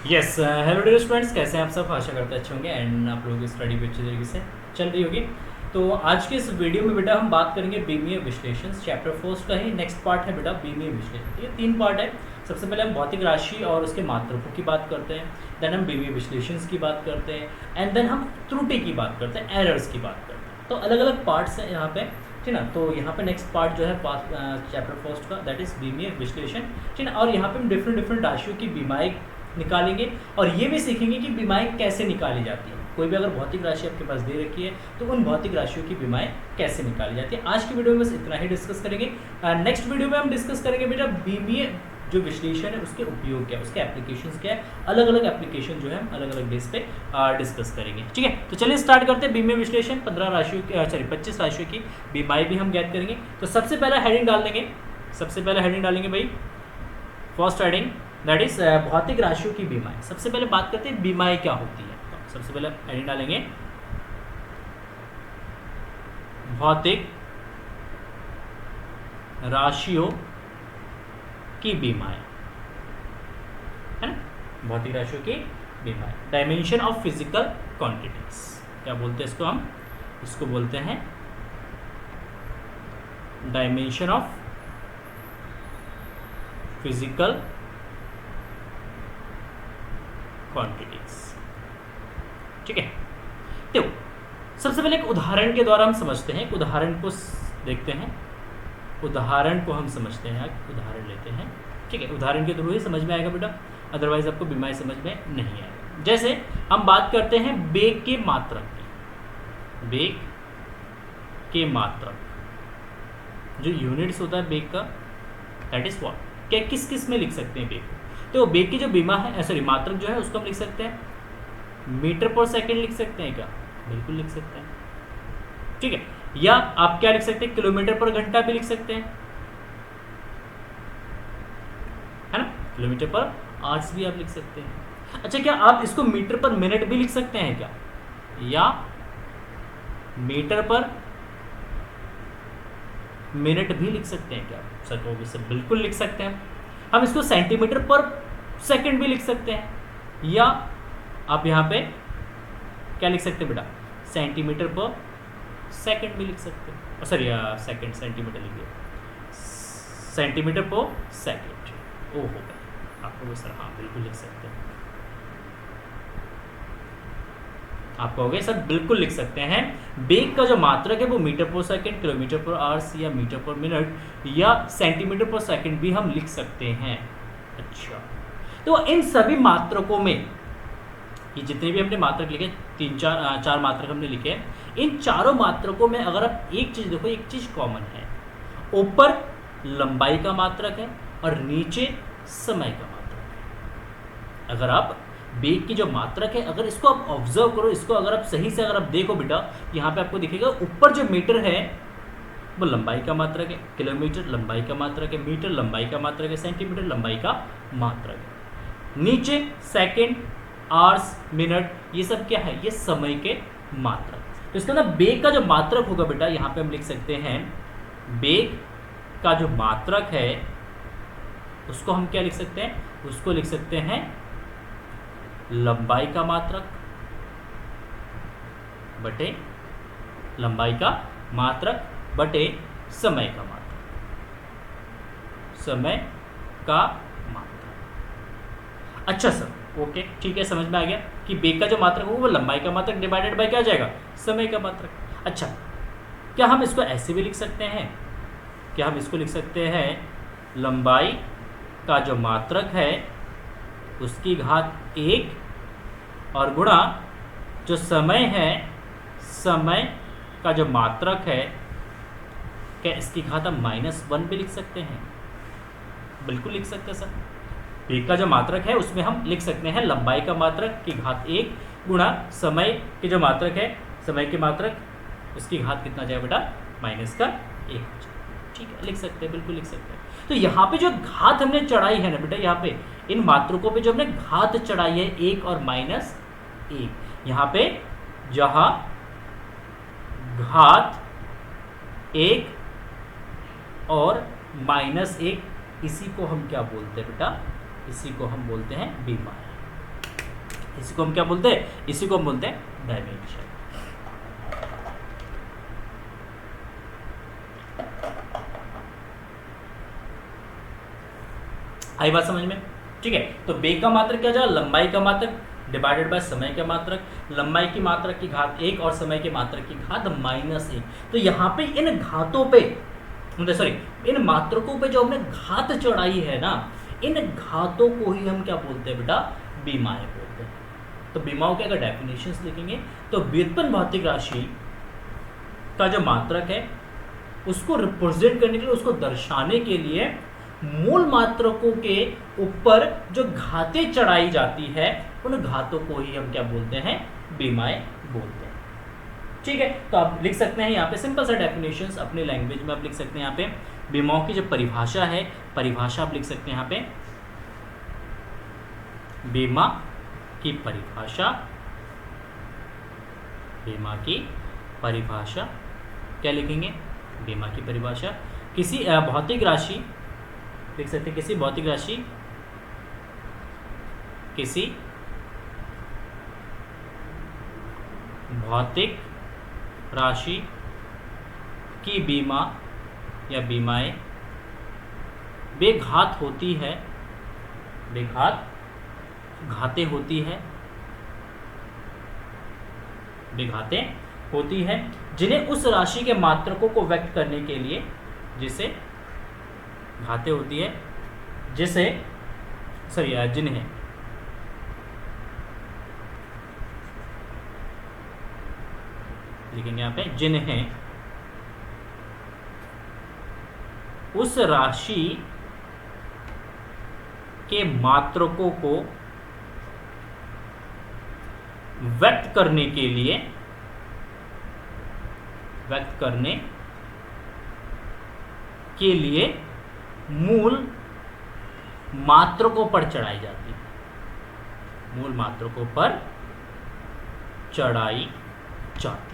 Yes hello dear students, कैसे हैं आप सब। आशा करते अच्छे होंगे एंड आप लोगों की स्टडी भी अच्छी तरीके से चल रही होगी। तो आज के इस वीडियो में बेटा हम बात करेंगे बीमीय विश्लेषण। चैप्टर फर्स्ट का ही नेक्स्ट पार्ट है बेटा बीमीय विश्लेषण। ये 3 पार्ट है। सबसे पहले हम भौतिक राशि और उसके मात्रकों की बात करते हैं, देन हम बीमीय विश्लेषण की बात करते हैं एंड देन हम त्रुटि की बात करते हैं, एरर्स की बात करते हैं। तो अलग अलग पार्ट्स हैं यहाँ पे, ठीक ना। तो यहाँ पे नेक्स्ट पार्ट जो है चैप्टर फर्स्ट का, दैट इज बीमीय विश्लेषण, ठीक ना। और यहाँ पे हम डिफरेंट डिफरेंट राशियों की बीमाई निकालेंगे और ये भी सीखेंगे कि बीमाएँ कैसे निकाली जाती है। कोई भी अगर भौतिक राशि आपके पास दे रखी है तो उन भौतिक राशियों की बीमाएँ कैसे निकाली जाती है। आज की वीडियो में बस इतना ही डिस्कस करेंगे। नेक्स्ट वीडियो में हम डिस्कस करेंगे बेटा बीमीय जो विश्लेषण है उसके उपयोग क्या है, उसके एप्लीकेशंस क्या है। अलग अलग एप्लीकेशन जो है हम अलग अलग बेस पे डिस्कस करेंगे, ठीक है। तो चलिए स्टार्ट करते हैं। बीमीय विश्लेषण 15 राशियों की, सॉरी 25 राशियों की बीमाएँ भी हम ज्ञात करेंगे। तो सबसे पहला हेडिंग डाल देंगे, भाई फर्स्ट हेडिंग, दैट इज भौतिक राशियों की बीमाएँ। सबसे पहले बात करते हैं बीमाएँ क्या होती है। तो सबसे पहले हेडिंग डालेंगे भौतिक राशियों की बीमाएँ, है ना। भौतिक राशियों की बीमाएँ, डायमेंशन ऑफ फिजिकल क्वांटिटीज, क्या बोलते हैं इसको हम, इसको बोलते हैं डायमेंशन ऑफ फिजिकल क्वांटिटीज, ठीक है। तो सबसे पहले एक उदाहरण के द्वारा हम समझते हैं। एक उदाहरण को देखते हैं, उदाहरण को हम समझते हैं। उदाहरण लेते हैं, ठीक है। उदाहरण के थ्रू ही समझ में आएगा बेटा, अदरवाइज आपको बीमारी समझ में नहीं आएगा। जैसे हम बात करते हैं वेग के मात्रक की, वेग के मात्रक जो यूनिट्स होता है वेग का, दैट इज व्हाट, क्या किस किस में लिख सकते हैं वेग को। तो वेग की जो बीमा है, सॉरी मात्रक जो है उसको हम लिख सकते हैं मीटर पर सेकंड लिख सकते हैं क्या, बिल्कुल लिख सकते हैं, ठीक है। या आप क्या लिख सकते हैं, किलोमीटर पर घंटा भी लिख सकते हैं, है ना। किलोमीटर पर आवर्स भी आप लिख सकते हैं। अच्छा, क्या आप इसको मीटर पर मिनट भी लिख सकते हैं क्या, या मीटर पर मिनट भी लिख सकते हैं क्या, सर कहोगे सर बिल्कुल लिख सकते हैं। हम इसको सेंटीमीटर पर सेकंड भी लिख सकते हैं, या आप यहाँ पे क्या लिख सकते हैं बेटा, सेंटीमीटर पर सेकंड भी लिख सकते हैं, सॉरी सेकंड, सेंटीमीटर लिखिए, सेंटीमीटर पर सेकंड। ओ हो गया आपको सर, हाँ बिल्कुल लिख सकते हैं। आप कहोगे सर बिल्कुल लिख सकते हैं। वेग का जो मात्रक है वो मीटर पर सेकंड, किलोमीटर पर आवर्स या मीटर पर मिनट या सेंटीमीटर पर सेकंड भी हम लिख सकते हैं। अच्छा, तो इन सभी मात्रकों में, ये जितने भी हमने मात्रक लिखे, चार मात्रक हमने लिखे, इन चारों मात्रकों में अगर आप एक चीज देखो, एक चीज कॉमन है, ऊपर लंबाई का मात्रक है और नीचे समय का मात्रक है। अगर आप वेग की जो मात्रक है, अगर इसको आप ऑब्जर्व करो, इसको अगर आप सही से अगर आप देखो बेटा, यहाँ पे आपको दिखेगा ऊपर जो मीटर है वो लंबाई का मात्रक है, किलोमीटर लंबाई का मात्रक है, मीटर लंबाई का मात्रक है, सेंटीमीटर लंबाई का मात्रक है। नीचे सेकंड, आवर्स, मिनट, ये सब क्या है, ये समय के मात्रक। तो इसका मतलब वेग का जो मात्रक होगा बेटा, यहाँ पे हम लिख सकते हैं वेग का जो मात्रक है उसको हम क्या लिख सकते हैं, उसको लिख सकते हैं लंबाई का मात्रक बटे लंबाई का मात्रक बटे समय का मात्रक, समय का मात्रक। अच्छा सर, ओके ठीक है, समझ में आ गया कि वेग का जो मात्रक होगा वो लंबाई का मात्रक डिवाइडेड बाय क्या आ जाएगा, समय का मात्रक। अच्छा, क्या हम इसको ऐसे भी लिख सकते हैं, क्या हम इसको लिख सकते हैं लंबाई का जो मात्रक है उसकी घात 1 और गुणा जो समय है, समय का जो मात्रक है, क्या इसकी घात हम -1 भी लिख सकते हैं, बिल्कुल लिख सकते हैं सर। वेग का जो मात्रक है उसमें हम लिख सकते हैं लंबाई का मात्रक की घात 1 गुणा समय के जो मात्रक है, समय के मात्रक, उसकी घात कितना जाए बेटा, -1। ठीक है, लिख सकते हैं, बिल्कुल लिख सकते हैं। तो यहाँ पे जो घात हमने चढ़ाई है ना बेटा, यहाँ पे इन मात्रकों पे जो हमने घात चढ़ाई है 1 और -1, यहाँ पे जहाँ घात 1 और -1, इसी को हम क्या बोलते हैं बेटा, इसी को हम बोलते हैं बीमारी, इसी को हम क्या बोलते हैं, इसी को हम बोलते हैं डायमेंशन। आई बात समझ में? ठीक है, तो बेग का मात्रक क्या जाएगा, लंबाई का मात्रक डिवाइडेड बाय समय का मात्रक, लंबाई की मात्रक की घात 1 और समय के मात्रक की घात -1। तो यहाँ पे इन घातों पे, सॉरी, इन मात्रकों पे जो हमने घात चढ़ाई है ना, इन घातों को ही हम क्या बोलते हैं बेटा, बीमाएं बोलते हैं। तो बीमाओं के अगर डेफिनेशंस लिखेंगे तो व्युत्पन्न भौतिक राशि का जो मात्रक है उसको रिप्रेजेंट करने के लिए, उसको दर्शाने के लिए मूल मात्रकों के ऊपर जो घातें चढ़ाई जाती है उन घातों को ही हम क्या बोलते हैं, बीमाएं बोलते हैं। ठीक है, तो आप लिख सकते हैं यहाँ पे सिंपल सा डेफिनेशंस अपनी लैंग्वेज में आप लिख सकते हैं। यहाँ पे बीमाओं की जो परिभाषा है, परिभाषा आप लिख सकते हैं यहाँ पे, बीमा की परिभाषा, बीमा की परिभाषा क्या लिखेंगे, बीमा की परिभाषा किसी भौतिक राशि, लिख सकते हैं किसी भौतिक राशि, किसी भौतिक राशि की बीमा या बीमाएं बेघात होती है, बेघात घातें होती है, बेघातें होती है, जिन्हें उस राशि के मात्रकों को व्यक्त करने के लिए, जिसे घातें होती है, जिसे सॉरी जिन्हें लिखेंगे यहाँ पे, जिन्हें उस राशि के मात्रकों को व्यक्त करने के लिए, व्यक्त करने के लिए मूल मात्रकों पर चढ़ाई जाती है, मूल मात्रकों पर चढ़ाई जाती है।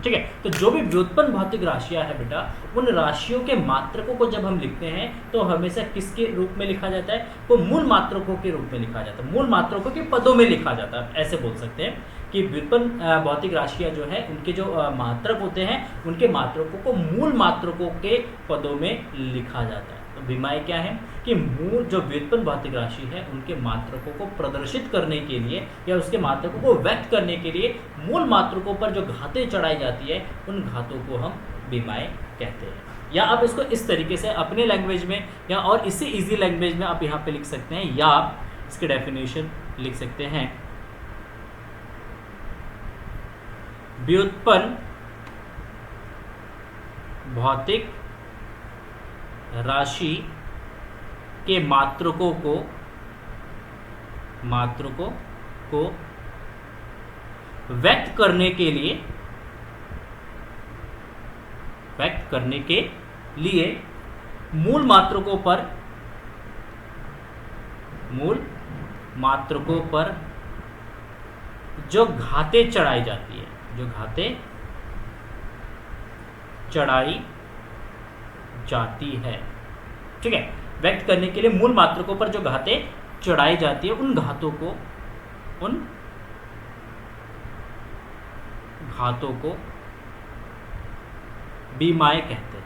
ठीक है, तो जो भी व्युत्पन्न भौतिक राशियां है बेटा, उन राशियों के मात्रकों को जब हम लिखते हैं तो हमेशा किसके रूप में लिखा जाता है, वो मूल मात्रकों के रूप में लिखा जाता है, मूल मात्रकों के पदों में लिखा जाता है। ऐसे बोल सकते हैं कि व्युत्पन्न भौतिक राशियां जो है उनके जो मात्रक होते हैं, उनके मात्रकों को मूल मात्रकों के पदों में लिखा जाता है। तो बीमाएं क्या है कि मूल जो व्युत्पन्न भौतिक राशि है उनके मात्रकों को प्रदर्शित करने के लिए या उसके मात्रकों को व्यक्त करने के लिए मूल मात्रकों पर जो घातें चढ़ाई जाती है उन घातों को हम बीमाएं कहते हैं। या आप इसको इस तरीके से अपने लैंग्वेज में या और इससे इजी लैंग्वेज में आप यहाँ पे लिख सकते हैं, या आप इसके डेफिनेशन लिख सकते हैं, व्युत्पन्न भौतिक राशि के मात्रकों को व्यक्त करने के लिए, व्यक्त करने के लिए मूल मात्रकों पर जो घातें चढ़ाई जाती है, जो घातें चढ़ाई जाती है, ठीक है, व्यक्त करने के लिए मूल मात्रकों पर जो घातें चढ़ाई जाती है उन घातों को बीमाएं कहते हैं।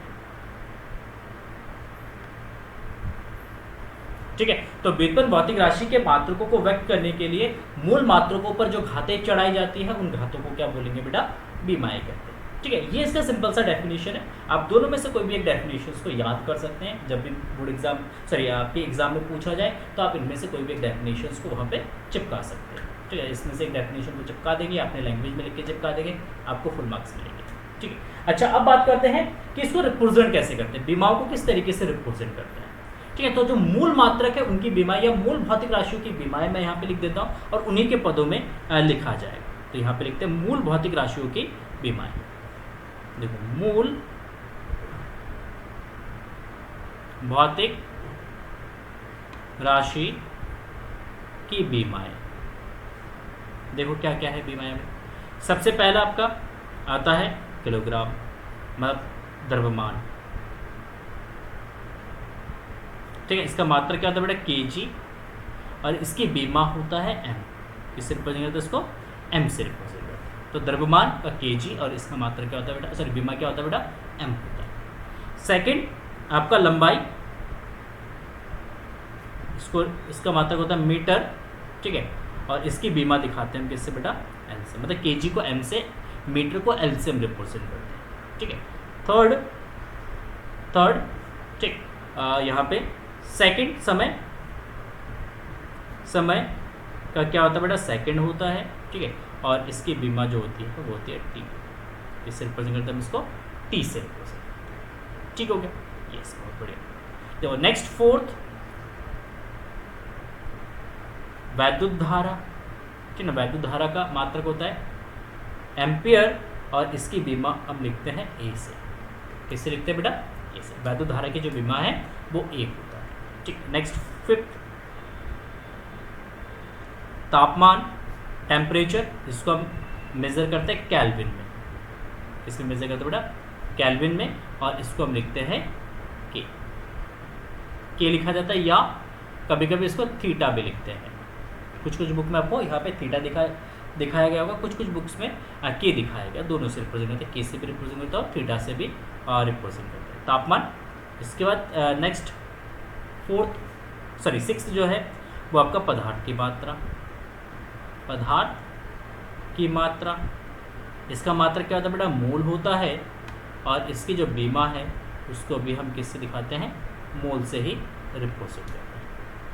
ठीक है, तो व्युत्पन्न भौतिक राशि के मात्रकों को व्यक्त करने के लिए मूल मात्रकों पर जो घातें चढ़ाई जाती है उन घातों को क्या बोलेंगे बेटा, बीमाएं कहते हैं। ठीक है, ये इसका सिंपल सा डेफिनेशन है। आप दोनों में से कोई भी एक डेफिनेशन को याद कर सकते हैं। जब भी बोर्ड एग्जाम आपके एग्जाम में पूछा जाए तो आप इनमें से कोई भी एक डेफिनेशन को वहाँ पे चिपका सकते हैं। ठीक है, इसमें से एक डेफिनेशन को चिपका देंगे, अपने लैंग्वेज में लिख के चिपका देंगे, आपको फुल मार्क्स मिलेंगे। ठीक है, अच्छा अब बात करते हैं कि इसको रिप्रेजेंट कैसे करते हैं, बीमाओं को किस तरीके से रिप्रेजेंट करते हैं। ठीक है, तो जो मूल मात्रक है उनकी बीमाएं या मूल भौतिक राशियों की बीमाएं मैं यहाँ पे लिख देता हूँ और उन्हीं के पदों में लिखा जाएगा। तो यहाँ पे लिखते हैं मूल भौतिक राशियों की बीमाएं। देखो, मूल भौतिक राशि की बीमाएं, देखो क्या क्या है बीमाएं में। सबसे पहला आपका आता है किलोग्राम, मतलब द्रव्यमान। ठीक है, इसका मात्रक क्या होता है बेटा, केजी। और इसकी बीमा होता है m। किससे रिप्रेजेंट करते हैं इसको? m से रिप्रेजेंट करते हैं। तो द्रव्यमान का kg और इसका मात्रक क्या होता है बेटा, सॉरी बीमा क्या होता है बेटा, m होता है। सेकंड आपका लंबाई, इसको इसका मात्रक होता है मीटर, ठीक है, और इसकी बीमा दिखाते हैं हम किससे बेटा, l से, मतलब kg को m से, मीटर को l से हम रिप्रेजेंट करते हैं, ठीक है। थर्ड ठीक, यहाँ पे सेकंड समय का क्या होता है बेटा, सेकंड होता है, ठीक है, और इसकी बीमा जो होती है वो होती है t। इससे रिप्रेजेंट करते हैं हम इसको t से रिप्रेजेंट, ठीक हो गया, यस, बहुत बढ़िया। देखो नेक्स्ट फोर्थ, वैद्युत धारा, ठीक है ना, वैद्युत धारा का मात्रक होता है एम्पियर और इसकी बीमा हम लिखते हैं a से। किससे लिखते हैं बेटा, a से। वैद्युत धारा की जो बीमा है वो 1 होता है, ठीक। नेक्स्ट फिफ्थ, तापमान, टेम्परेचर, इसको हम मेज़र करते हैं केल्विन में। इसमें मेज़र करते हैं बेटा केल्विन में, और इसको हम लिखते हैं के लिखा जाता है, या कभी कभी इसको थीटा भी लिखते हैं। कुछ कुछ बुक में आपको यहाँ पे थीटा दिखाया गया होगा, कुछ बुक्स में के दिखाया गया, दोनों से रिप्रेजेंट करते हैं, के से भी रिप्रेजेंट करता है और थीटा से भी रिप्रेजेंट करते हैं तापमान। इसके बाद नेक्स्ट सिक्स्थ जो है वो आपका पदार्थ की मात्रा, इसका मात्रा क्या होता है बेटा, मोल होता है, और इसकी जो बीमा है उसको भी हम किससे दिखाते हैं, मोल से ही रिप्रेजेंट करते हैं।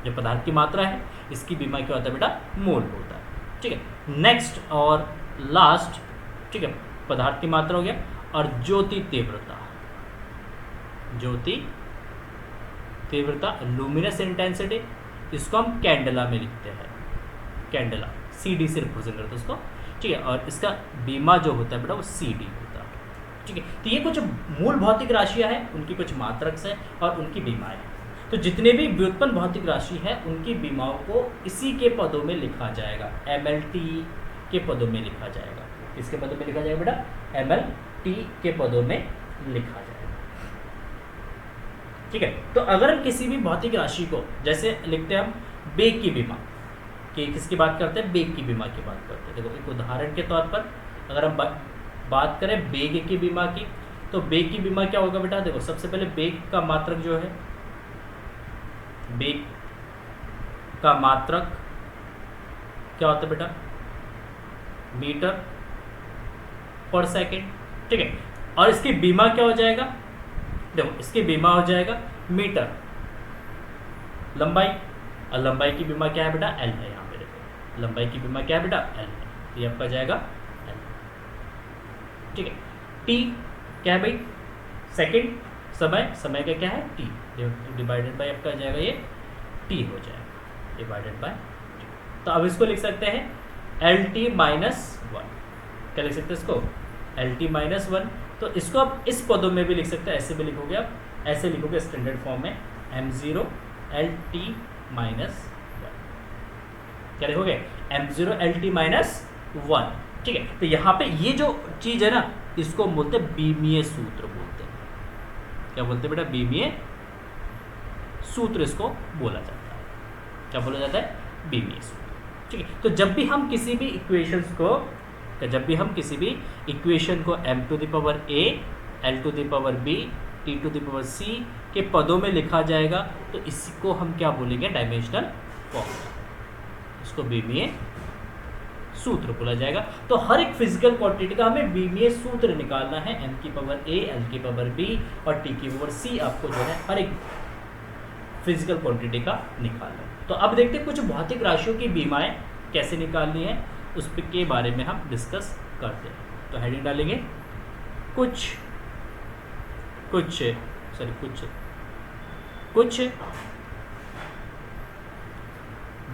जो पदार्थ की मात्रा है इसकी बीमा क्या होता है बेटा, मोल होता है, ठीक है। नेक्स्ट और लास्ट, ठीक है, पदार्थ की मात्रा हो गया, और ज्योति तीव्रता लुमिनस इंटेंसिटी, इसको हम कैंडेला में लिखते हैं, कैंडेला CD से रिप्रेजेंट करते हैं उसको, ठीक है, और इसका बीमा जो होता है बेटा वो CD होता है, ठीक है। तो ये कुछ मूल भौतिक राशियां हैं, उनकी कुछ मात्रक है और उनकी बीमाएं हैं। तो जितने भी व्युत्पन्न भौतिक राशि है उनकी बीमाओं को इसी के पदों में लिखा जाएगा, MLT के पदों में लिखा जाएगा। किसके पदों में लिखा जाएगा बेटा, MLT के पदों में लिखा जाएगा, ठीक है। तो अगर हम किसी भी भौतिक राशि को जैसे लिखते हैं हम बेग की बीमा, कि किसकी बात करते हैं, बेग की बीमा की बात करते हैं। देखो एक उदाहरण के तौर पर अगर हम बात करें बेग की बीमा की, तो बेग की बीमा क्या होगा बेटा, देखो सबसे पहले बेग का मात्रक जो है, बेग का मात्रक क्या होता है बेटा, मीटर पर सेकेंड, ठीक है, और इसकी बीमा क्या हो जाएगा, देखो इसकी बीमा हो जाएगा मीटर, लंबाई, और लंबाई की बीमा क्या है बेटा, L है। यहाँ पे देखो लंबाई की बीमा क्या है बेटा, L है, ये आपका जाएगा L, ठीक है। T क्या है भाई, सेकेंड, समय का क्या है T, डिवाइडेड बाय आपका जाएगा ये T हो जाएगा, डिवाइडेड बाय T। तो अब इसको लिख सकते हैं LT -1, क्या लिख सकते हैं इसको, LT -1। तो इसको आप इस पदों में भी लिख सकते हैं, ऐसे भी लिखोगे आप, ऐसे लिखोगे स्टैंडर्ड फॉर्म में M0 LT -1, क्या लिखोगे, M0 LT -1, ठीक है। तो यहाँ पे ये जो चीज़ है ना, इसको बोलते हैं बीमीय सूत्र बोलते हैं। क्या बोलते हैं बेटा, बीमीय सूत्र इसको बोला जाता है। क्या बोला जाता है, बीमीय सूत्र, ठीक है। तो जब भी हम किसी भी इक्वेशन को m⁴ l⁴ t⁴ के पदों में लिखा जाएगा, तो इसको हम क्या बोलेंगे, डायमेंशनल फॉर्मूला, इसको बीमीय सूत्र बोला जाएगा। तो हर एक फिजिकल क्वांटिटी का हमें बीमीय सूत्र निकालना है, m⁴ l⁴ और t⁴ आपको जो है हर एक फिजिकल क्वांटिटी का निकालना है। तो अब देखते हैं कुछ भौतिक राशियों की बीमाएं कैसे निकालनी है, उस के बारे में हम डिस्कस करते हैं। तो हेडिंग डालेंगे कुछ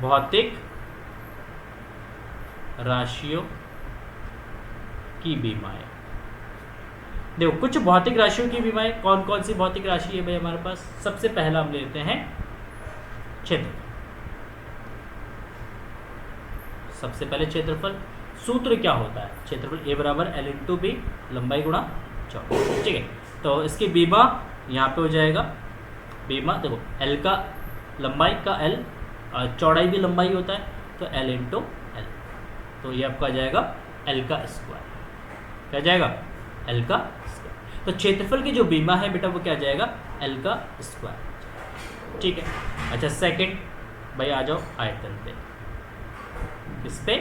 भौतिक राशियों की बीमाएं। देखो कुछ भौतिक राशियों की बीमाएं, कौन कौन सी भौतिक राशि है भाई हमारे पास। सबसे पहला हम लेते हैं क्षेत्रफल। सबसे पहले क्षेत्रफल, सूत्र क्या होता है, क्षेत्रफल A = L × B, लंबाई गुणा चौड़ाई, ठीक है। तो इसकी बीमा यहाँ पे हो जाएगा, बीमा देखो L का, लंबाई का L, चौड़ाई भी लंबाई होता है, तो एल इंटू एल, तो ये आपका आ जाएगा एल का स्क्वायर, क्या जाएगा एल का स्क्वायर। तो क्षेत्रफल की जो बीमा है बेटा वो क्या जाएगा एल का स्क्वायर, ठीक है। अच्छा सेकंड भाई आ जाओ आयतन पे, किस पे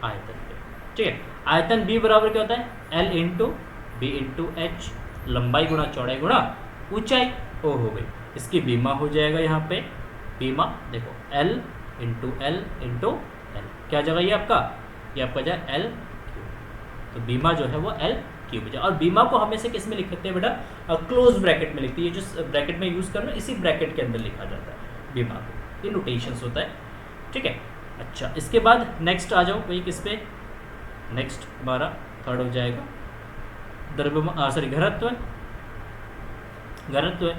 आयतन पे, ठीक है। आयतन बी बराबर क्या होता है l into b into h, लंबाई गुणा चौड़ाई गुणा ऊंचाई, ओ हो गई। इसकी बीमा हो जाएगा यहाँ पे, बीमा देखो एल इंटू एल, क्या जगह ये आपका जाए एल क्यूब, तो बीमा जो है वो एल क्यूब जाए। और बीमा को हमेशा किस में लिख सकते हैं बेटा क्लोज ब्रैकेट में लिखते हैं, ये जो ब्रैकेट में यूज़ करना इसी ब्रैकेट के अंदर लिखा जाता है बीमा को, ये नोटेशंस होता है, ठीक है। अच्छा इसके बाद नेक्स्ट आ जाओ भाई किस पे, नेक्स्ट हमारा थर्ड हो जाएगा द्रव्यमान सॉरी घनत्व है,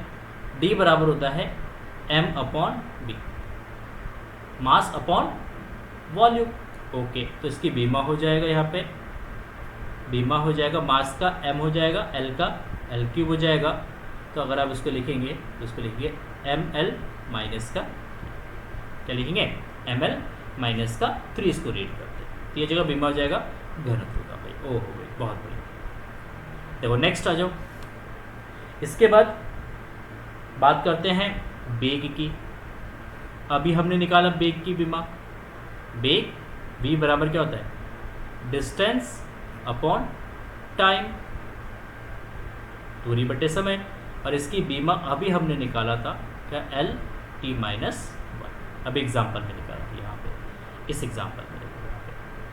डी बराबर होता है m upon b, mass upon volume, okay. तो इसकी बीमा हो जाएगा यहाँ पे, बीमा हो जाएगा मास का एम हो जाएगा एल का एल क्यूब हो जाएगा, तो अगर आप इसको लिखेंगे तो इसको लिखिए एम एल माइनस का, क्या लिखेंगे एम एल माइनस का 3, इसको रीड करते हैं, तो ये जगह बीमा हो जाएगा घनत्व का भाई, ओ हो गई बहुत बढ़िया। देखो नेक्स्ट आ जाओ, इसके बाद बात करते हैं बेग की। अभी हमने निकाला बेग की बीमा, बेग बी बराबर क्या होता है डिस्टेंस अपॉन टाइम, दूरी बटे समय, और इसकी बीमा अभी हमने निकाला था क्या एल टी माइनस वन, अभी एग्जाम्पल में निकाला था यहाँ पे, इस एग्जाम्पल में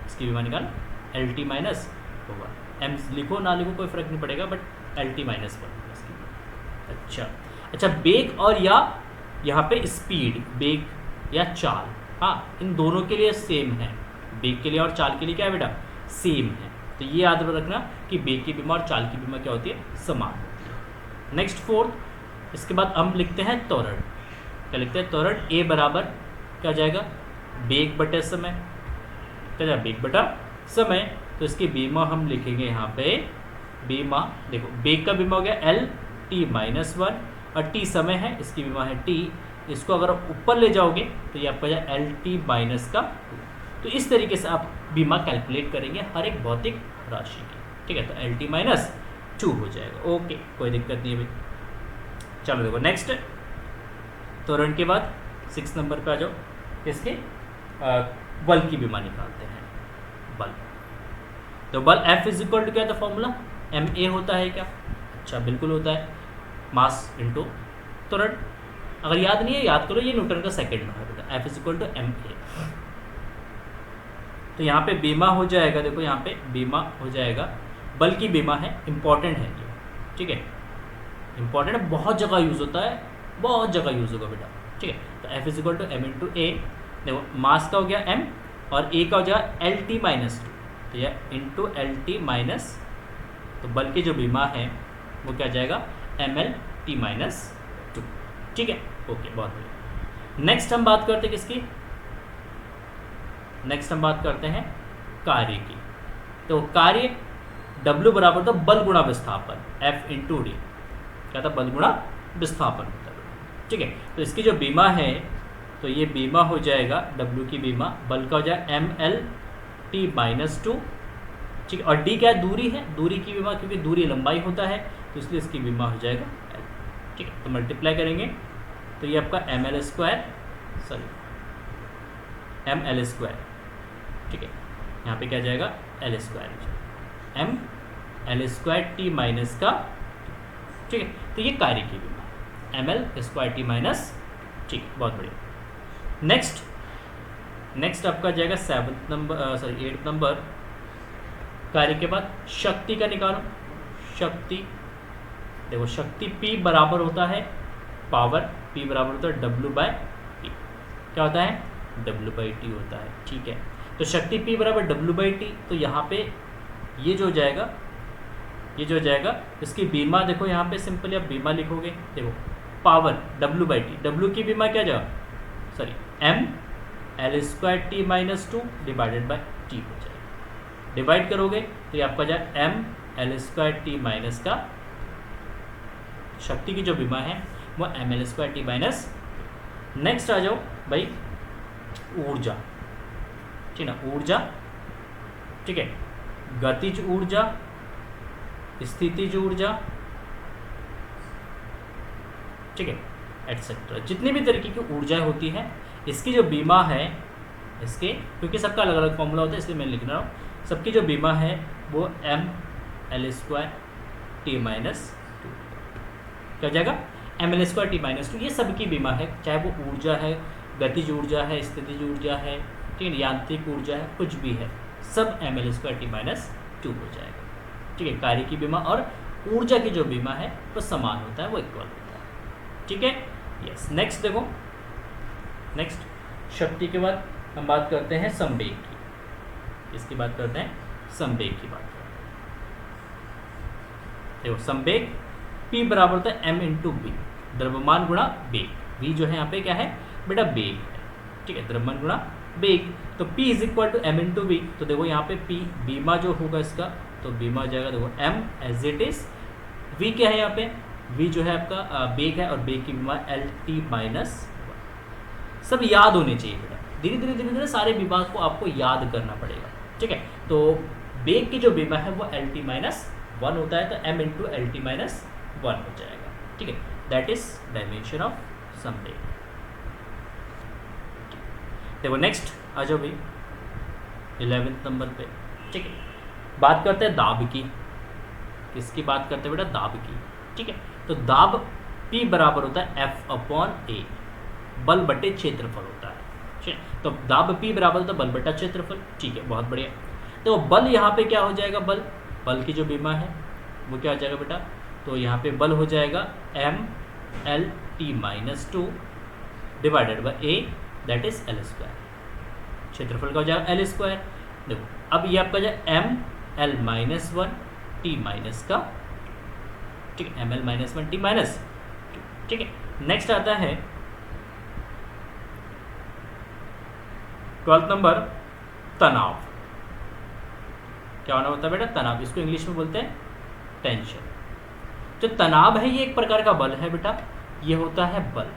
इसकी बीमा निकाल l t minus one, m लिखो ना लिखो कोई फर्क नहीं पड़ेगा, but l t minus one इसकी। अच्छा बेग और या यहाँ पे स्पीड, बेग या चाल, हाँ इन दोनों के लिए सेम है, बेग के लिए और चाल के लिए क्या है बेटा सेम है, तो ये याद रखना कि बेग की बीमा और चाल की बीमा क्या होती है समान होती है। नेक्स्ट फोर्थ, इसके बाद हम लिखते हैं त्वरण, क्या लिखते हैं त्वरण, ए बराबर क्या जाएगा बेग बटे समय, क्या जाएगा बेग बटा समय, तो इसकी बीमा हम लिखेंगे यहाँ पे, बीमा देखो बेग का बीमा हो गया एल टी माइनस वन, और टी समय है इसकी बीमा है टी, इसको अगर ऊपर ले जाओगे तो ये आपका जाए एल टी माइनस का 2, तो इस तरीके से आप बीमा कैलकुलेट करेंगे हर एक भौतिक राशि की, ठीक है। तो एल टी माइनस 2 हो जाएगा, ओके कोई दिक्कत नहीं है भाई। चलो देखो नेक्स्ट त्वरण के बाद 6 नंबर पे आ जाओ, इसके बल की बीमा निकालते हैं, बल। तो बल F इज इक्वल टू क्या था फॉर्मूला एम ए होता है क्या, अच्छा बिल्कुल होता है, मास इंटू त्वरण, अगर याद नहीं है याद करो, ये न्यूटन का सेकंड लॉ है बेटा, F is equal to m a. तो यहाँ पे बीमा हो जाएगा, देखो यहाँ पे बीमा हो जाएगा, बल की बीमा है, इंपॉर्टेंट है ये, ठीक है इंपॉर्टेंट है, बहुत जगह यूज़ होता है, बहुत जगह यूज़ होगा बेटा, ठीक है। तो F is equal to m into a, देखो मास का हो गया m और a का हो जाएगा एल टी माइनस 2, तो यह इंटू एल टी माइनस, तो बल की जो बीमा है वो क्या जाएगा एम एल टी माइनस 2, ठीक है ओके बहुत बढ़िया। नेक्स्ट हम बात करते हैं किसकी, नेक्स्ट हम बात करते हैं कार्य की। तो कार्य W बराबर था बल गुणा विस्थापन, F इंटू डी, क्या था बल गुणा विस्थापन होता है, ठीक है। तो इसकी जो बीमा है, तो ये बीमा हो जाएगा W की बीमा, बल का हो जाएगा एम एल टी माइनस 2, ठीक है, और D क्या है दूरी है, दूरी की बीमा क्योंकि दूरी लंबाई होता है, तो इसलिए इसकी बीमा हो जाएगा L, ठीक है। तो मल्टीप्लाई करेंगे तो ये आपका m l square, sorry m l square, ठीक है, यहाँ पे क्या जाएगा l square, m l square t minus का, ठीक है। तो ये कार्य की बीमा m l square t minus, ठीक है बहुत बढ़िया। नेक्स्ट आपका जाएगा 7th number sorry 8th number, कार्य के बाद शक्ति का निकालो, शक्ति देखो शक्ति P बराबर होता है पावर, P बराबर होता है W बाई टी, क्या होता है W बाई टी होता है, ठीक है। तो शक्ति P बराबर W बाई टी, तो यहाँ पे ये जो जाएगा, ये जो जाएगा इसकी बीमा देखो यहाँ पे सिंपली आप बीमा लिखोगे, देखो power W by t, W की बीमा क्या जाएगा sorry m l square t minus 2 divided by t हो जाएगा, डिवाइड करोगे तो ये आपका जाए m l square t minus का, शक्ति की जो बीमा है वो m l square t minus, next आ जाओ भाई ऊर्जा, ठीक है ना, ऊर्जा, ठीक है, गतिज ऊर्जा, स्थितिज ऊर्जा, ठीक है, एटसेट्रा। जितनी भी तरीके की ऊर्जाएं होती है, इसकी जो बीमा है, इसके क्योंकि सबका अलग अलग फॉर्मूला होता है इसलिए मैं लिख रहा हूँ, सबकी जो बीमा है वो ml² t माइनस टू, क्या हो जाएगा ml² t माइनस टू। ये सबकी बीमा है, चाहे वो ऊर्जा है, गतिज ऊर्जा है, स्थितिज ऊर्जा है, ठीक है, यांत्रिक ऊर्जा है, कुछ भी है, सब ml² t माइनस टू हो जाएगा, ठीक है। कार्य की बीमा और ऊर्जा की जो बीमा है वो समान होता है, वो इक्वल होता है, ठीक है। यस, नेक्स्ट देखो, नेक्स्ट शक्ति के बाद हम बात करते हैं संवेग की। इसकी बात करते हैं, संवेग की बात करते हैं। देखो संवेग P बराबर होता है m इंटू बी, द्रव्यमान गुणा वेग। v जो है यहाँ पे क्या है बेटा, वेग है, ठीक है, द्रव्यमान गुणा वेग। तो P is equal to m into v. तो देखो यहाँ पे P बीमा जो होगा इसका, तो बीमा हो जाएगा, देखो m as it is, v क्या है यहाँ पे, v जो है आपका वेग है, और वेग की बीमा LT माइनस। सब याद होने चाहिए बेटा, धीरे धीरे सारे विभाग को आपको याद करना पड़ेगा, ठीक है। तो वेग की जो बीमा है वो LT माइनस वन होता है, तो m into LT minus one हो जाएगा, ठीक है। दैट इज डायमेंशन ऑफ संवेग। देखो नेक्स्ट आ जाओ भाई 11वें नंबर पे, ठीक है। बात करते हैं दाब की। किसकी बात करते हैं बेटा, दाब की, ठीक है। तो दाब P बराबर होता है F/A, बल बटे क्षेत्रफल होता है, ठीक है। तो दाब P बराबर होता है बल बटा क्षेत्रफल, ठीक है, बहुत बढ़िया। तो बल यहाँ पे क्या हो जाएगा, बल की जो बीमा है वो क्या हो जाएगा बेटा, तो यहाँ पे बल हो जाएगा mLT minus two divided by A, that is L²। क्षेत्रफल का हो जाएगा L²। देखो अब ये आपका जाए mL minus one T minus का, ठीक है, mL minus one T minus, ठीक है। नेक्स्ट आता है 12th नंबर, तनाव। क्या होना होता है बेटा, तनाव। इसको इंग्लिश में बोलते हैं टेंशन। जो तनाव है ये एक प्रकार का बल है बेटा, ये होता है बल।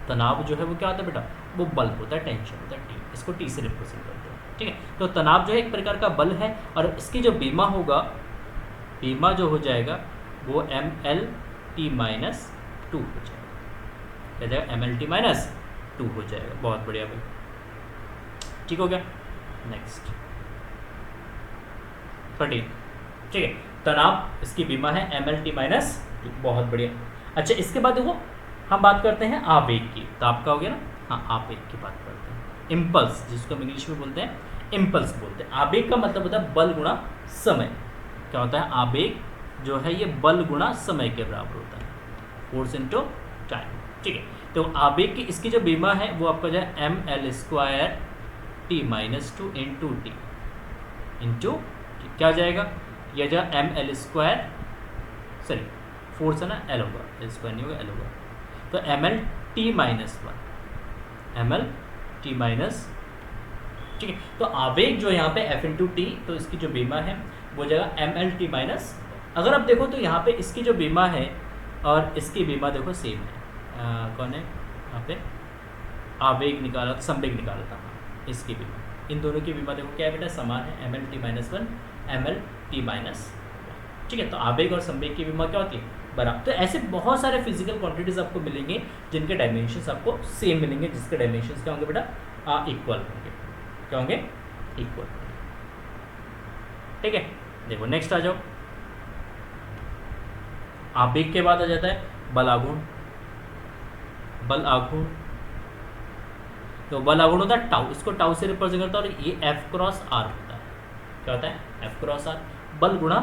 तनाव जो है वो क्या होता है बेटा, वो बल होता है, टेंशन होता है, टी, इसको टी से रिप्रेजेंट करते हैं, ठीक है। तो तनाव जो है एक प्रकार का बल है, और इसकी जो बीमा होगा, बीमा जो हो जाएगा वो mLT माइनस टू हो जाएगा, क्या जाएगा mLT माइनस टू हो जाएगा। बहुत बढ़िया भाई, ठीक हो गया। नेक्स्ट 13, ठीक है, तनाव इसकी बीमा है mLT माइनस टू, बहुत बढ़िया। अच्छा इसके बाद देखो हम बात करते हैं आवेग की। तो आपका हो गया ना, हाँ आवेग की बात करते हैं, इम्पल्स, जिसको हम इंग्लिश में बोलते हैं इम्पल्स बोलते हैं। आवेग का मतलब होता है बल गुणा समय। क्या होता है, आवेग जो है ये बल गुणा समय के बराबर होता है, फोर्स इनटू टाइम, ठीक है। तो आवेग की इसकी जो बीमा है वो आपका जो है mL² T minus two into T into क्या हो जाएगा, यह जो mL², सॉरी फोर्स है ना, L होगा, L² नहीं होगा, L होगा। तो mLT minus one, mLT minus, ठीक है। तो आवेग जो यहाँ पे F इंटू टी, तो इसकी जो बीमा है वो जगह mLT माइनस। अगर आप देखो तो यहाँ पे इसकी जो बीमा है और इसकी बीमा देखो सेम है। कौन है यहाँ पे, आवेग निकाला, संवेग निकाला था, इसकी बीमा, इन दोनों की बीमा देखो क्या है बेटा, समान है, mLT minus one mLT minus, ठीक है। तो आवेग और संवेग की बीमा क्या होती है, बराबर। तो ऐसे बहुत सारे फिजिकल क्वांटिटीज आपको मिलेंगे जिनके डायमेंशंस आपको सेम मिलेंगे, जिसके डायमेंशंस क्या होंगे बेटा, इक्वल होंगे। क्या होंगे, इक्वल, ठीक है। देखो नेक्स्ट आ जाओ, आवेग के बाद आ जाता है बल आघूर्ण। बल आघूर्ण, तो बल आघूर्ण होता है टाउ, इसको टाउ से रिप्रेजेंट करता है, और ये F क्रॉस R होता है। क्या होता है, F क्रॉस R, बल गुणा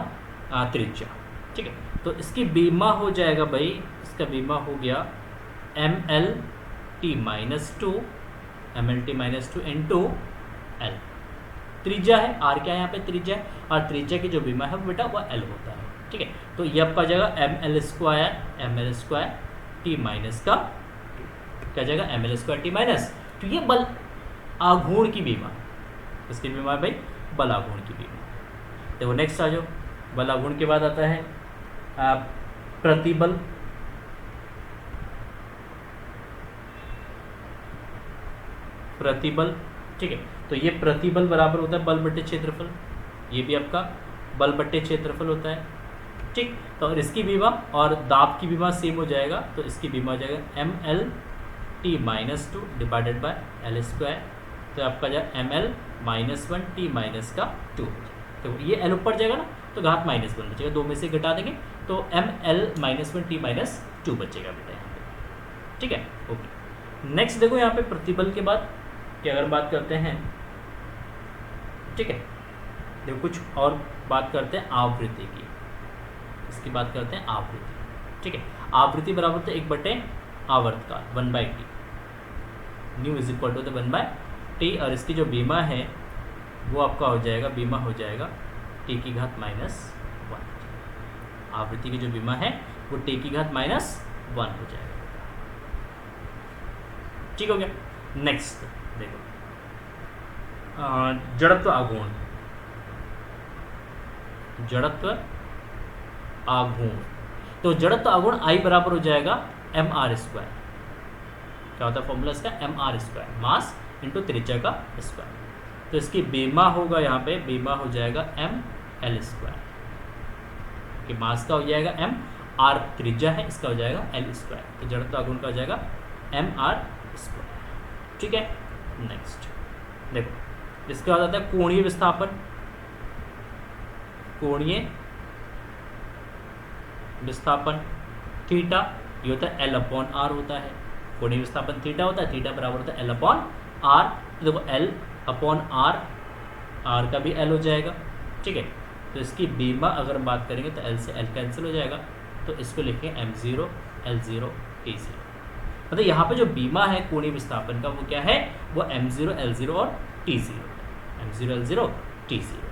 त्रिज्या, ठीक है। तो इसकी बीमा हो जाएगा भाई, इसका बीमा हो गया mLT minus two, mLT minus two into L, त्रिज्या है, R क्या है यहाँ पे, त्रिज्या, और त्रिज्या की जो बीमा है वो बेटा वो L होता है, ठीक है। तो ये आपका जाएगा mL² T माइनस का, क्या जाएगा mL² T माइनस। तो ये बल आघूर्ण की बीमा, इसकी बीमा है भाई बल आघूर्ण की बीमा। देखो नेक्स्ट आ जाओ, बल आघूर्ण के बाद आता है प्रतिबल। प्रतिबल, ठीक है। तो ये प्रतिबल बराबर होता है बल बट्टे क्षेत्रफल, ये भी आपका बल बट्टे क्षेत्रफल होता है, ठीक। तो और इसकी बीमा और दाब की बीमा सेम हो जाएगा, तो इसकी बीमा हो जाएगा m l t minus two divided by l square. तो आपका जाएगा m l minus one t minus का टू हो जाएगा। तो ये एल ऊपर जाएगा ना, तो घात माइनस वन बचेगा, दो में से घटा देंगे तो m l minus one t minus two बचेगा बेटा यहाँ पे, ठीक है। ओके, नेक्स्ट देखो यहाँ पे प्रतिबल के बाद कि अगर बात करते हैं, ठीक है, देखो कुछ और बात करते हैं आवृत्ति की, इसकी बात करते हैं आवृत्ति, ठीक है। आवृत्ति बराबर तो एक बटे आवर्तकाल one by t, nu is equal to one by t, और इसकी जो बीमा है वो आपका हो जाएगा, बीमा हो जाएगा टी की घात माइनस वन। आवृत्ति की जो बीमा है वो टी की घात माइनस वन हो जाएगा, ठीक हो गया। नेक्स्ट देखो जड़त्व आघूर्ण, जड़त्व आघूर्ण, तो जड़त्व आघूर्ण आई बराबर हो जाएगा एम आर स्क्वायर। क्या होता है फॉर्मूला इसका? M r square, mass into त्रिज्या का स्क्वायर। तो इसकी बीमा होगा यहाँ पे, बीमा हो जाएगा एम एल स्क्वायर, कि मास का हो जाएगा एम, आर त्रिज्या है, इसका हो जाएगा एल स्क्वायर। तो जड़त्व आघूर्ण का हो जाएगा एम आर स्क्वायर, ठीक है। नेक्स्ट देखो, इसके बाद आता है कोणीय विस्थापन। कोणीय विस्थापन थीटा, ये होता है एल अपॉन आर होता है। कोणीय विस्थापन थीटा होता है, थीटा बराबर होता है एल अपॉन आर। देखो एल अपॉन आर, आर का भी एल हो जाएगा, ठीक है। तो इसकी बीमा अगर बात करेंगे तो एल से एल कैंसिल हो जाएगा, तो इसको लिखें m zero l zero t zero. मतलब यहाँ पे जो बीमा है कोणीय विस्थापन का वो क्या है? वो एम जीरो एल जीरो और t zero, m zero l zero t zero,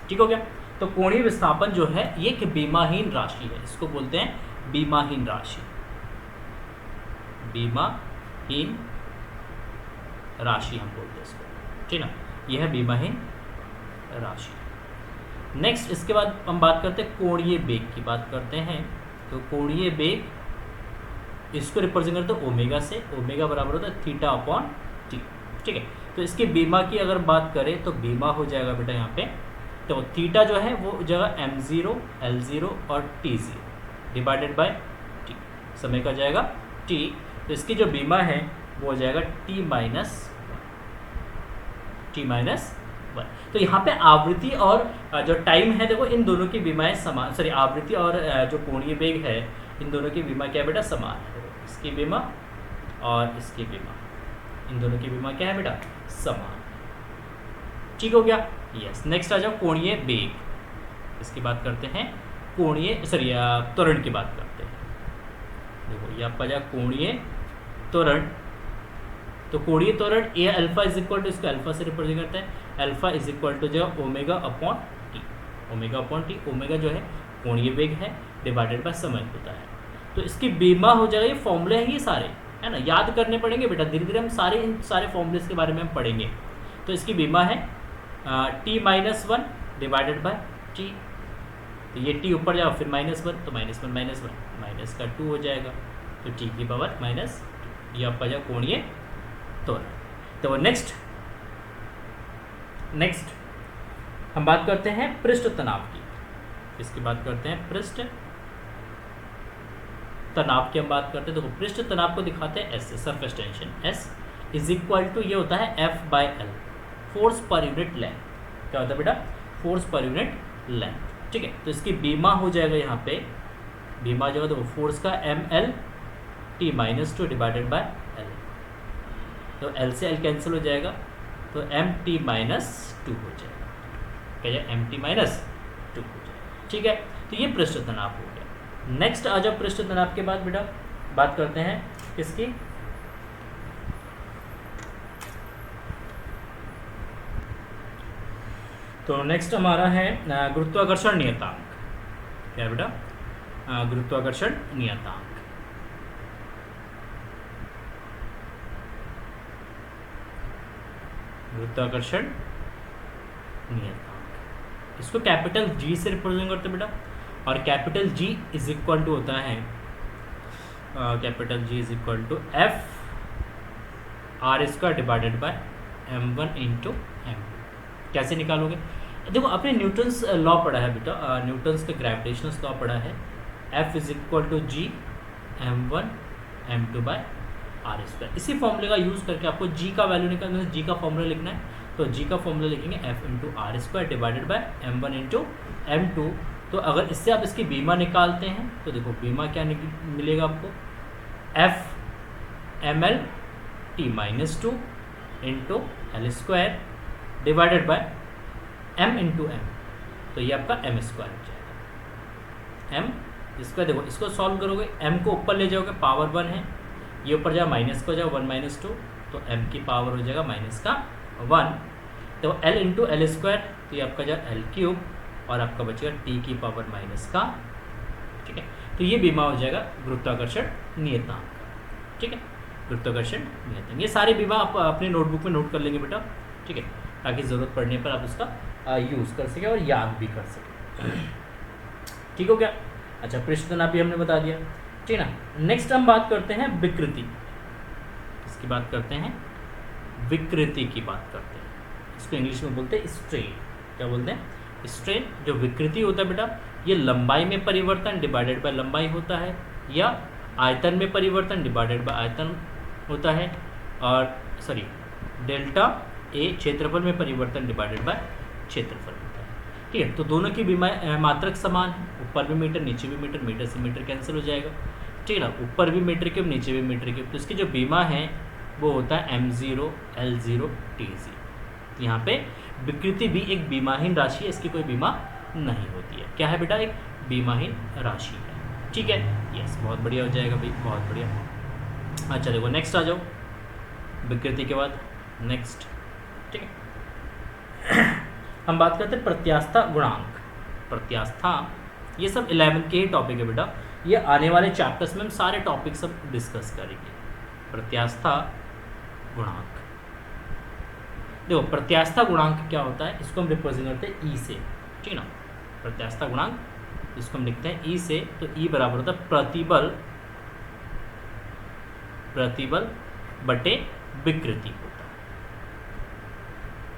ठीक हो गया। तो कोणीय विस्थापन जो है ये एक बीमाहीन राशि है, इसको बोलते हैं बीमाहीन राशि, बीमाहीन राशि हम बोलते हैं इसको, ठीक ना। यह है बीमाहीन राशि। नेक्स्ट इसके बाद हम बात करते हैं कोणीय बेग की बात करते हैं। तो कोणीय बेग इसको रिप्रेजेंट करते हैं ओमेगा से, ओमेगा बराबर होता है थीटा अपॉन टी, ठीक है। तो इसकी बीमा की अगर बात करें तो बीमा हो जाएगा बेटा यहाँ पे, तो थीटा जो है वो जगह एम जीरो एल जीरो और t zero divided by T, समय का जाएगा टी। तो इसकी जो बीमा है वो हो जाएगा टी माइनस वन। तो यहाँ पे आवृत्ति और जो टाइम है, देखो इन दोनों की बीमाएं समान, सॉरी आवृत्ति और जो कोणीय वेग है इन दोनों की बीमा क्या है बेटा? समान है। इसकी बीमा और इसकी बीमा, इन दोनों की बीमा क्या है बेटा? समान, ठीक हो गया। यस, नेक्स्ट आ जाओ कोणीय वेग, इसकी बात करते हैं। कोणीय सॉरी त्वरण की बात करते हैं। देखो ये आपका जाएगा कोणीय त्वरण। तो कोणीय त्वरण ए अल्फा इज इक्वल टू, इसको अल्फा से रिप्रेजेंट करते हैं, अल्फा इज इक्वल टू जो omega upon T, omega upon T, omega जो है कोणीय वेग है डिवाइडेड बाय समय होता है। तो इसकी बीमा हो जाएगा, ये फॉर्मूले हैं ये सारे, है ना, याद करने पड़ेंगे बेटा, धीरे धीरे हम सारे इन सारे फॉर्मूलेस के बारे में हम पढ़ेंगे। तो इसकी बीमा है T minus one divided by T, तो ये टी ऊपर जाओ फिर माइनस वन, तो माइनस वन माइनस का टू हो जाएगा, तो टी की पावर माइनस टू, ये आपका जाओ कोणीय त्वरण। तो नेक्स्ट हम बात करते हैं पृष्ठ तनाव की, इसकी बात करते हैं पृष्ठ तनाव की हम बात करते हैं। देखो पृष्ठ तनाव को दिखाते हैं एस से, surface tension s is equal to ये होता है एफ बाई एल, फोर्स पर यूनिट लेंथ। क्या होता है बेटा? फोर्स पर यूनिट लेंथ, ठीक है। तो इसकी बीमा हो जाएगा यहाँ पे, बीमा जो है तो फोर्स का m l t minus two divided by l, तो एल से एल कैंसिल हो जाएगा, तो एम टी माइनस टू हो जाएगा, क्या जाए एम टी माइनस टू हो जाएगा, ठीक है। तो ये पृष्ठ तनाव हो गया। नेक्स्ट आ जाओ पृष्ठ तनाव के बाद बेटा बात करते हैं किसकी? तो नेक्स्ट हमारा है गुरुत्वाकर्षण नियतांक। क्या बेटा? गुरुत्वाकर्षण नियतांक। गुरुत्वाकर्षण नियतांक, इसको कैपिटल जी से रिप्रेजेंट करते बेटा, और capital g is equal to होता है capital g is equal to f r square divided by m1 into m2। कैसे निकालोगे? देखो आपने न्यूटन्स लॉ पढ़ा है बेटा, न्यूटन्स का ग्रेविटेशनल लॉ पढ़ा है, F is equal to g m1 m2 by r square. इसी फॉर्मूले का यूज़ करके आपको जी का वैल्यू निकालना है, जी का फॉर्मूला लिखना है, तो जी का फॉर्मूला लिखेंगे F into r square divided by m1 into m2। तो अगर इससे आप इसकी बीमा निकालते हैं तो देखो बीमा क्या मिलेगा आपको, F ml t minus 2 into l square divided by m into m, तो ये आपका m स्क्वायर हो जाएगा। m स्क्वायर देखो इसको सॉल्व करोगे, m को ऊपर ले जाओगे पावर 1 है, ये ऊपर जाओ माइनस को जाओ 1 माइनस 2, तो m की पावर हो जाएगा माइनस का 1। तो l इंटू एल स्क्वायर, तो ये आपका जाए एल क्यूब और आपका बचेगा t की पावर माइनस का, ठीक है। तो ये बीमा हो जाएगा गुरुत्वाकर्षण नियतांक, ठीक है, गुरुत्वाकर्षण नियतांक। ये सारे बीमा आप अपने नोटबुक में नोट कर लेंगे बेटा, ठीक है, ताकि ज़रूरत पड़ने पर आप उसका यूज़ कर सकें और याद भी कर सकें। ठीक हो गया? अच्छा, पृष्ठतनाप भी हमने बता दिया, ठीक है ना। नेक्स्ट हम बात करते हैं विकृति। किसकी बात करते हैं? विकृति की बात करते हैं। इसको इंग्लिश में बोलते हैं स्ट्रेन। क्या बोलते हैं? स्ट्रेन। जो विकृति होता है बेटा, ये लंबाई में परिवर्तन डिवाइडेड बाय लंबाई होता है, या आयतन में परिवर्तन डिवाइडेड बाय आयतन होता है, और सॉरी डेल्टा ए क्षेत्रफल में परिवर्तन डिवाइडेड बाय क्षेत्रफल होता है, ठीक है। तो दोनों की मात्रक समान है, ऊपर भी मीटर नीचे भी मीटर, मीटर से मीटर कैंसिल हो जाएगा, ठीक है ना। ऊपर भी मीटर क्यूब नीचे भी मीटर क्यूब, तो इसकी जो बीमा है वो होता है m0 l0 t0। तो यहाँ पे विकृति भी एक बीमाहीन राशि है, इसकी कोई बीमा नहीं होती है। क्या है बेटा? एक बीमाहीन राशि है, ठीक है। यस, बहुत बढ़िया हो जाएगा भाई, बहुत बढ़िया। अच्छा देखो नेक्स्ट आ जाओ, विकृति के बाद नेक्स्ट, ठीक है। हम बात करते हैं प्रत्यास्था गुणांक। प्रत्यास्था, ये सब 11 के ही टॉपिक है बेटा, ये आने वाले चैप्टर्स में हम सारे टॉपिक सब डिस्कस करेंगे। प्रत्यास्था गुणांक, देखो प्रत्यास्था गुणांक क्या होता है, इसको हम रिप्रेजेंट करते हैं ई से, ठीक है ना। प्रत्यास्था गुणांक इसको हम लिखते हैं ई से, तो ई बराबर होता है प्रतिबल, प्रतिबल बटे विकृति होता है।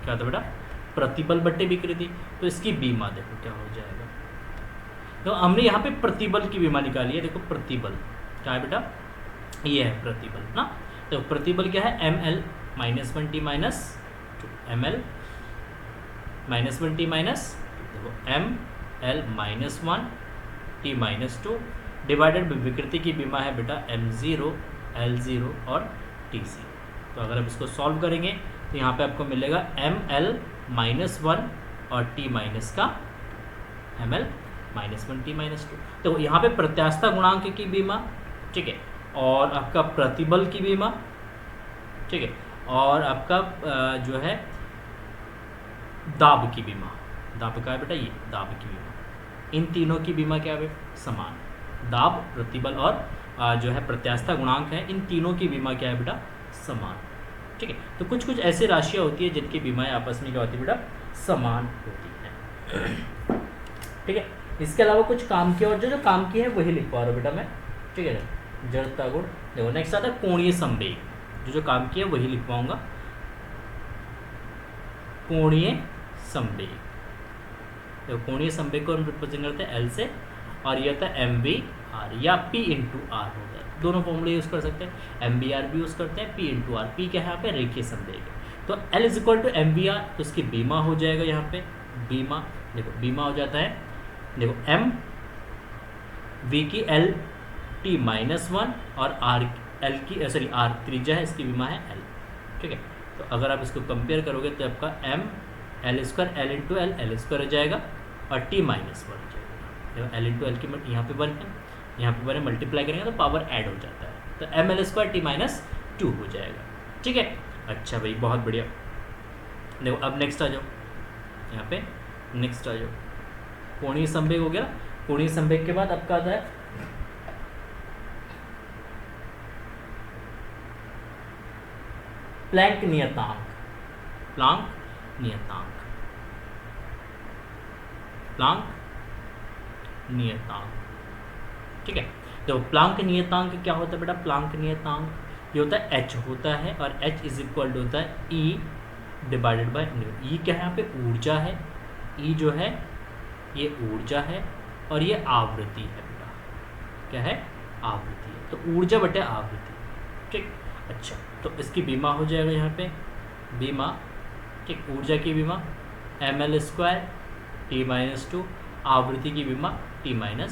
क्या होता है बेटा? प्रतिबल बटे विकृति। तो इसकी बीमा देखो क्या हो जाएगा, तो हमने यहाँ पे प्रतिबल की बीमा निकाली है। देखो प्रतिबल क्या है बेटा? ये है प्रतिबल ना। तो प्रतिबल क्या है? ml minus 1 t minus 2, ml minus 1 t minus, देखो ml minus 1 t minus 2 divided by विकृति की बीमा है बेटा m0 l0 और tc। तो अगर आप इसको सॉल्व करेंगे तो यहाँ पे आपको मिलेगा ml माइनस 1 और t माइनस का ml माइनस 1 t माइनस 2। तो यहाँ पे प्रत्यास्था गुणांक की बीमा, ठीक है, और आपका प्रतिबल की बीमा, ठीक है, और आपका जो है दाब की बीमा। दाब का है बेटा? ये दाब की बीमा। इन तीनों की बीमा क्या है? समान। दाब, प्रतिबल और जो है प्रत्यास्था गुणांक है, इन तीनों की बीमा क्या है बेटा? समान, ठीक है। तो कुछ कुछ ऐसी राशियाँ होती है जिनकी बीमाएं आपस में क्या होती है बेटा? समान होती है, ठीक है। इसके अलावा कुछ काम की, और जो काम की है वही लिखवा रहा हूँ बेटा मैं, ठीक है। जड़ता गुण, देखो नेक्स्ट आता है कोणीय संवेग। जो काम की है वही लिखवाऊंगा, कोणीय संवेग। देखो कोणीय संवेग को हम रिप्रेजेंट करते हैं एल से, और ये होता है mvr या p इंटू आर होता है। दोनों फॉर्मूले यूज़ कर सकते हैं, mvr भी यूज़ करते हैं, p इंटू आर। p क्या है यहाँ पे? रेखीय संवेग है। तो l is equal to mvr, तो इसकी बीमा हो जाएगा यहाँ पे, बीमा देखो बीमा हो जाता है, देखो m v की l t माइनस 1 और r l की सॉरी r त्रिज्या है, इसकी बीमा है l, ठीक है। तो अगर आप इसको कंपेयर करोगे तो आपका m l square l into L L square हो जाएगा, और t माइनस 1 हो जाएगा। देखो l इंटू एल की यहाँ पे 1 है, यहाँ पे 1 है, मल्टीप्लाई करेंगे तो पावर ऐड हो जाता है, तो m l square t minus 2 हो जाएगा, ठीक है। अच्छा भाई, बहुत बढ़िया। देखो अब नेक्स्ट आ जाओ, यहाँ पे नेक्स्ट आ जाओ, कोणीय संवेग हो गया। कोणीय संवेग के बाद आपका आता है प्लैंक नियतांक। प्लैंक नियतांक, प्लैंक नियतांक, ठीक है। तो प्लैंक नियतांक क्या होता है बेटा? प्लैंक नियतांक ये होता है एच होता है, और एच इज इक्वल टू होता है ई डिवाइडेड बाय न्यू। ई क्या है यहाँ पे, ऊर्जा है, ई जो है ये ऊर्जा है और ये आवृत्ति है बेटा, क्या है, आवृत्ति है, तो ऊर्जा बटे आवृत्ति, ठीक। अच्छा, तो इसकी बीमा हो जाएगा यहाँ पे बीमा, ठीक, ऊर्जा की बीमा ml² T-2, आवृत्ति की बीमा T-,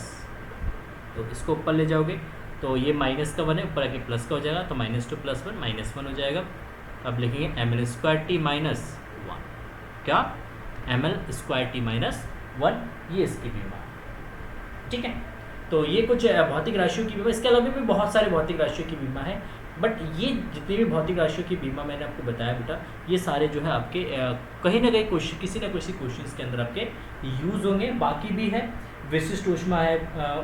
तो इसको ऊपर ले जाओगे तो ये माइनस का वन है, ऊपर आके प्लस का हो जाएगा, तो -2 + 1 -1 हो जाएगा। अब लिखेंगे ml² T-1, क्या, ml² T-1, ये इसकी बीमा, ठीक है। तो ये कुछ भौतिक राशियों की बीमा, इसके अलावा भी बहुत सारे भौतिक राशियों की बीमा है, बट ये जितनी भी भौतिक राशियों की बीमा मैंने आपको बताया बेटा, ये सारे जो है आपके कहीं ना कहीं क्वेश्चन, किसी न किसी क्वेश्चंस के अंदर आपके यूज़ होंगे। बाकी भी है, विशिष्ट ऊष्मा है,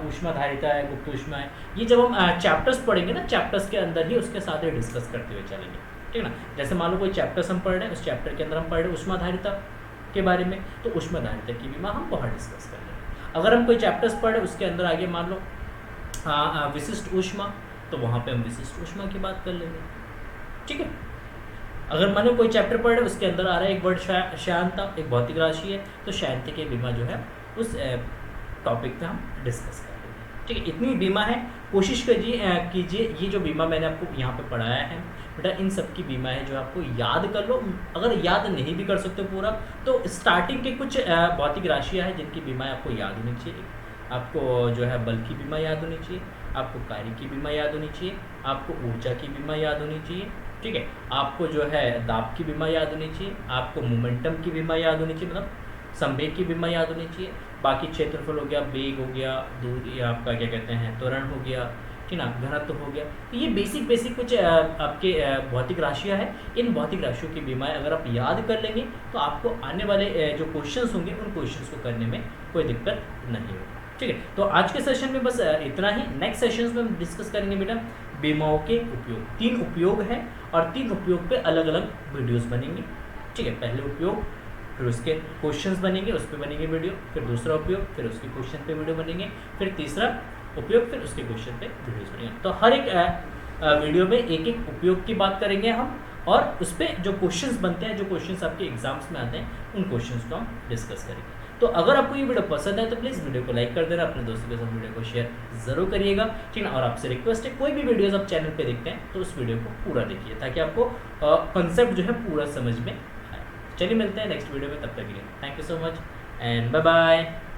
ऊष्माधारिता है, गुप्त ऊष्मा है, ये जब हम चैप्टर्स पढ़ेंगे ना, चैप्टर्स के अंदर ही उसके साथ ही डिस्कस करते हुए चलेंगे, ठीक है ना। जैसे मान लो कोई चैप्टर्स हम पढ़ रहे हैं, उस चैप्टर के अंदर हम पढ़ रहे हैं ऊष्माधारिता के बारे में, तो ऊष्माधारिता की बीमा हम बहुत डिस्कस कर लेंगे। अगर हम कोई चैप्टर्स पढ़ रहे हैं, उसके अंदर आगे मान लो विशिष्ट ऊष्मा, तो वहाँ पे हम विशिष्ट ऊष्मा की बात कर लेंगे, ठीक है। अगर मानो कोई चैप्टर पढ़ रहे, उसके अंदर आ रहा है एक वर्ड श्यानता, एक भौतिक राशि है, तो श्यानता की बीमा जो है उस टॉपिक पे हम डिस्कस कर लेंगे, ठीक है। इतनी बीमा है, कोशिश कीजिए ये जो बीमा मैंने आपको यहाँ पे पढ़ाया है बेटा, इन सब की बीमा है जो आपको याद कर लो। अगर याद नहीं भी कर सकते पूरा, तो स्टार्टिंग के कुछ भौतिक राशियाँ हैं जिनकी बीमा आपको याद होनी चाहिए। आपको जो है बल की बीमा याद होनी चाहिए, आपको कार्य की बीमा याद होनी चाहिए, आपको ऊर्जा की बीमा याद होनी चाहिए, ठीक है। आपको जो है दाब की बीमा याद होनी चाहिए, आपको मोमेंटम की बीमा याद होनी चाहिए, मतलब संवेग की बीमा याद होनी चाहिए। बाकी क्षेत्रफल हो गया, वेग हो गया, दूरी, आपका क्या कहते हैं, त्वरण हो गया, ठीक ना, घनत्व हो गया। तो ये बेसिक कुछ आपके भौतिक राशियाँ हैं। इन भौतिक राशियों की बीमाएँ अगर आप याद कर लेंगे तो आपको आने वाले जो क्वेश्चंस होंगे उन क्वेश्चंस को करने में कोई दिक्कत नहीं होगी, ठीक है। तो आज के सेशन में बस इतना ही। नेक्स्ट सेशंस में हम डिस्कस करेंगे बेटा बीमाओं के उपयोग। 3 उपयोग हैं और 3 उपयोग पे अलग अलग वीडियोस बनेंगे, ठीक है। पहले उपयोग, फिर उसके क्वेश्चंस बनेंगे, उस पर बनेंगे वीडियो, फिर दूसरा उपयोग, फिर उसके क्वेश्चन पे वीडियो बनेंगे, फिर तीसरा उपयोग, फिर उसके क्वेश्चन पे वीडियोस बनेंगे। तो हर एक वीडियो में एक एक उपयोग की बात करेंगे हम, और उस पर जो क्वेश्चंस बनते हैं, जो क्वेश्चंस आपके एग्जाम्स में आते हैं, उन क्वेश्चंस को हम डिस्कस करेंगे। तो अगर आपको ये वीडियो पसंद है तो प्लीज़ वीडियो को लाइक कर देना, अपने दोस्तों के साथ वीडियो को शेयर ज़रूर करिएगा, ठीक है। और आपसे रिक्वेस्ट है, कोई भी वीडियोस आप चैनल पे देखते हैं तो उस वीडियो को पूरा देखिए, ताकि आपको कंसेप्ट जो है पूरा समझ में आए। चलिए मिलते हैं नेक्स्ट वीडियो में, तब तक के लिए thank you so much and bye bye.